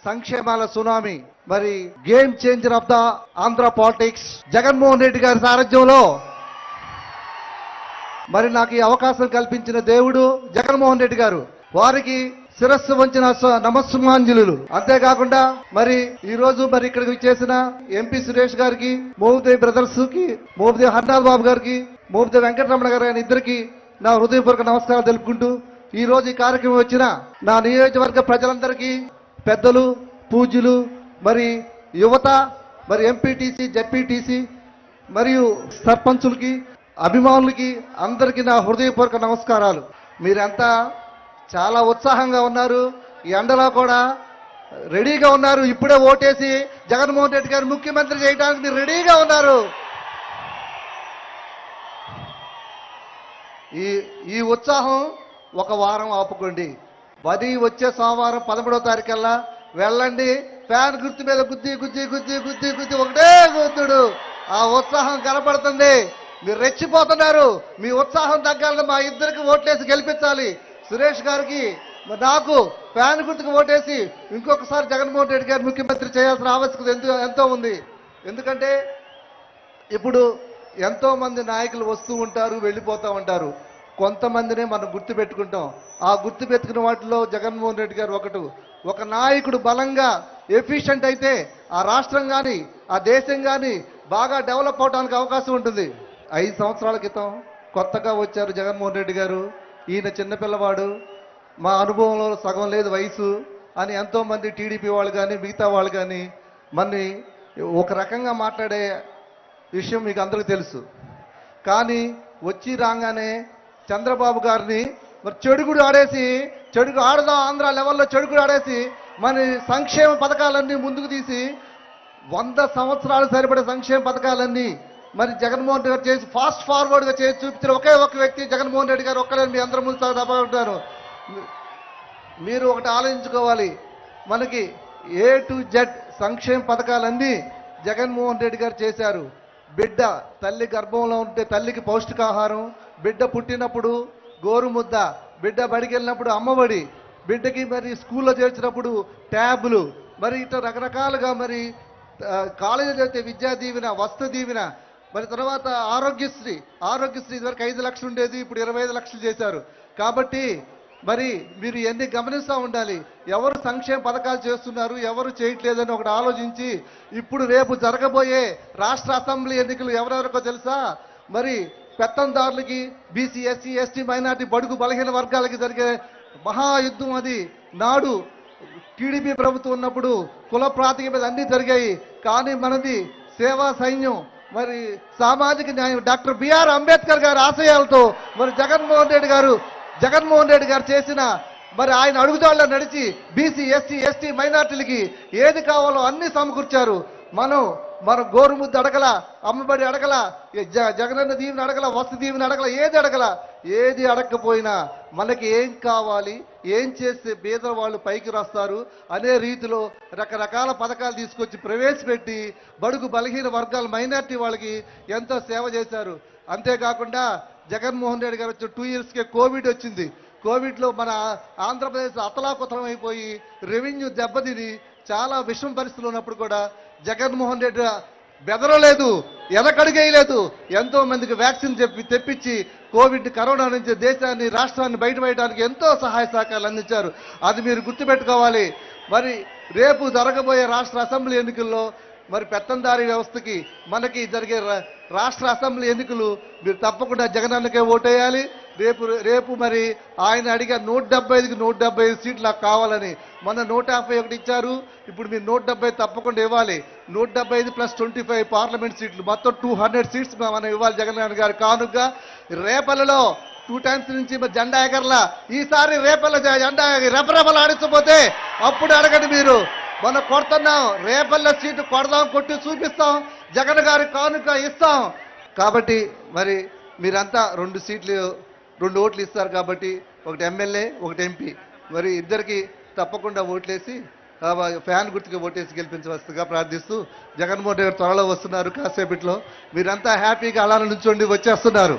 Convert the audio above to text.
సంక్షేమాల tsunami, మరి game changer of the Andhra politics Jaganmohan Reddy గారి సారథ్యంలో మరి నాకు ఈ అవకాశం కల్పించిన దేవుడు జగన్మోహన్ రెడ్డి గారు, వారికి శిరస్సు వంచిన నమస్సుమాంజలు. అంతేకాకుండా మరి ఈ రోజు మరి ఇక్కడికి చేసిన ఎంపీ సురేష్ గారికి, మోహదేవ్ బ్రదర్స్ కి, మోహదేవ్ హర్నాథ్ బాబు గారికి, మోహదేవ్ వెంకటరమణ గారు అని ఇద్దరికి నా హృదయపూర్వక నమస్కారాలు తెలుపుకుంటూ, ఈ రోజు ఈ కార్యక్రమం వచ్చిన నా నియోజకవర్గ ప్రజలందరికీ, పెద్దలు, పూజ్యులు, మరి యువత, మరి ఎంపీటీసీ, జెడ్పీటీసీ మరియు సర్పంచులకి, అభిమానులకి అందరికీ నా హృదయపూర్వక నమస్కారాలు. మీరంతా చాలా ఉత్సాహంగా ఉన్నారు, ఈ ఎండలో కూడా రెడీగా ఉన్నారు. ఇప్పుడే ఓటేసి జగన్మోహన్ రెడ్డి గారు ముఖ్యమంత్రి చేయడానికి మీరు రెడీగా ఉన్నారు. ఈ ఉత్సాహం ఒక వారం ఆపుకోండి. వచ్చే సోమవారం 13వ తారీఖల్లా వెళ్ళండి. ఫ్యాన్ గుర్తు మీద గుద్ది గుద్ది గుద్ది గుద్ది గుద్ది ఒకటే గుద్దుడు. ఆ ఉత్సాహం కనపడుతుంది. మీరు రెచ్చిపోతున్నారు. మీ ఉత్సాహం తగ్గాలని మా ఇద్దరికి ఓట్లేసి గెలిపించాలి. సురేష్ గారికి, నాకు ఫ్యాన్ గుర్తుకు ఓటేసి ఇంకొకసారి జగన్మోహన్ రెడ్డి గారు ముఖ్యమంత్రి చేయాల్సిన ఆవశ్యకత ఎంతో ఉంది. ఎందుకంటే ఇప్పుడు ఎంతో మంది నాయకులు వస్తూ ఉంటారు, వెళ్ళిపోతూ ఉంటారు. కొంతమందినే మనం గుర్తు పెట్టుకుంటాం. ఆ గుర్తు పెట్టుకున్న వాటిలో జగన్మోహన్ రెడ్డి గారు ఒక నాయకుడు బలంగా ఎఫిషియెంట్ అయితే ఆ రాష్ట్రం కానీ ఆ దేశం కానీ బాగా డెవలప్ అవడానికి అవకాశం ఉంటుంది. 5 సంవత్సరాల క్రితం కొత్తగా వచ్చారు జగన్మోహన్ రెడ్డి గారు. ఈయన చిన్నపిల్లవాడు, మా అనుభవంలో సగం లేదు వయసు అని ఎంతోమంది టీడీపీ వాళ్ళు కానీ మిగతా వాళ్ళు కానీ మన్ని ఒక రకంగా మాట్లాడే విషయం మీకు అందరికీ తెలుసు. కానీ వచ్చి రాగానే చంద్రబాబు గారిని మరి చెడుగుడు ఆడదాం ఆంధ్ర లెవెల్లో చెడుగుడు ఆడేసి మన సంక్షేమ పథకాలన్నీ ముందుకు తీసి 100 సంవత్సరాలు సరిపడే సంక్షేమ పథకాలన్నీ మరి జగన్మోహన్ రెడ్డి గారు చేసి ఫాస్ట్ ఫార్వర్డ్గా చేసి చూపించిన ఒకే ఒక వ్యక్తి జగన్మోహన్ రెడ్డి గారు. ఒక్కలే మీ అందరి ముందు తప్పకుంటారు. మీరు ఒకటి ఆలోచించుకోవాలి, మనకి A to Z సంక్షేమ పథకాలన్నీ జగన్మోహన్ రెడ్డి గారు చేశారు. బిడ్డ తల్లి గర్భంలో ఉంటే తల్లికి పౌష్టికాహారం, బిడ్డ పుట్టినప్పుడు గోరుముద్ద, బిడ్డ బడికి వెళ్ళినప్పుడు అమ్మఒడి, బిడ్డకి మరి స్కూల్లో చేర్చినప్పుడు ట్యాబ్లు, మరి ఇట్లా రకరకాలుగా మరి కాలేజీలో అయితే విద్యా దీవెన, వస్తు దీవెన, మరి తర్వాత ఆరోగ్యశ్రీ ఇదివరకు 5 లక్షలు ఉండేది, ఇప్పుడు 25 లక్షలు చేశారు. కాబట్టి మరి మీరు ఎన్ని గమనిస్తూ ఉండాలి, ఎవరు సంక్షేమ పథకాలు చేస్తున్నారు, ఎవరు చేయట్లేదని ఒకటి ఆలోచించి, ఇప్పుడు రేపు జరగబోయే రాష్ట్ర అసెంబ్లీ ఎన్నికలు ఎవరెవరికో తెలుసా? మరి పెత్తందారులకి, బీసీ, ఎస్సీ, ఎస్టీ, మైనార్టీ, బడుగు బలహీన వర్గాలకి జరిగే మహాయుద్ధం అది. నాడు టీడీపీ ప్రభుత్వం ఉన్నప్పుడు కుల ప్రాతిపదిక మీద అన్నీ జరిగాయి. కానీ మనది సేవా సైన్యం, మరి సామాజిక న్యాయం, డాక్టర్ బిఆర్ అంబేద్కర్ గారి ఆశయాలతో మరి జగన్మోహన్ రెడ్డి గారు చేసిన మరి ఆయన అడుగుదాళ్ళ నడిచి బీసీ, ఎస్సీ, ఎస్టీ, మైనార్టీలకి ఏది కావాలో అన్ని సమకూర్చారు. మన గోరుముద్ద అడగల, అమ్మబడి అడగల, జగనన్న దీవెన అడగల, వస్తు దీవెన అడగల, ఏది అడగకపోయినా మనకి ఏం కావాలి, ఏం చేస్తే పేద వాళ్ళు పైకి వస్తారు అనే రీతిలో రకరకాల పథకాలు తీసుకొచ్చి ప్రవేశపెట్టి బడుగు బలహీన వర్గాల మైనార్టీ వాళ్ళకి ఎంతో సేవ చేశారు. అంతేకాకుండా జగన్మోహన్ రెడ్డి గారు వచ్చి 2 ఇయర్స్కే కోవిడ్ వచ్చింది. కోవిడ్లో మన ఆంధ్రప్రదేశ్ అతలాకుతలం అయిపోయి రెవెన్యూ దెబ్బతిని చాలా విషమ పరిస్థితులు ఉన్నప్పుడు కూడా జగన్మోహన్ రెడ్డి బెదరలేదు, ఎదకడిగేయలేదు. ఎంతో మందికి వ్యాక్సిన్ తెప్పించి కరోనా నుంచి దేశాన్ని, రాష్ట్రాన్ని బయటపడడానికి ఎంతో సహాయ సహకారాలు అందించారు. అది మీరు గుర్తుపెట్టుకోవాలి. మరి రేపు జరగబోయే రాష్ట్ర అసెంబ్లీ ఎన్నికల్లో మరి పెత్తందారీ వ్యవస్థకి మనకి జరిగే రాష్ట్ర అసెంబ్లీ ఎన్నికలు మీరు తప్పకుండా జగనన్నకే ఓటేయాలి. రేపు మరి ఆయన అడిగా 175కి 175 సీట్లు నాకు కావాలని. మొన్న 151 ఇచ్చారు, ఇప్పుడు మీరు 170 తప్పకుండా ఇవ్వాలి. 175 + 25 పార్లమెంట్ సీట్లు, మొత్తం 200 సీట్స్ మనం ఇవ్వాలి జగన్ గారు కానుగా. రేపల్లలో 2 టైమ్స్ నుంచి మరి జెండా ఎగరలా, ఈసారి రేపల్ల జెండా రెపరెపలు ఆడించబోతే అప్పుడు అడగండి. మీరు మనం కొడుతున్నాం, రేపల్ల సీటు కొడదాం, కొట్టి చూపిస్తాం, జగన్ గారి కానుక ఇస్తాం. కాబట్టి మరి మీరంతా 2 ఓట్లు ఇస్తారు. కాబట్టి ఒకటి ఎమ్మెల్యే, ఒకటి ఎంపీ, మరి ఇద్దరికి తప్పకుండా ఓట్లేసి ఫ్యాన్ గుర్తుగా ఓటేసి గెలిపించవలసిందిగా ప్రార్థిస్తూ, జగన్మోహన్ రెడ్డి త్వరలో వస్తున్నారు కాసేపట్లో. మీరంతా హ్యాపీగా అలా నుంచోండి, వచ్చేస్తున్నారు.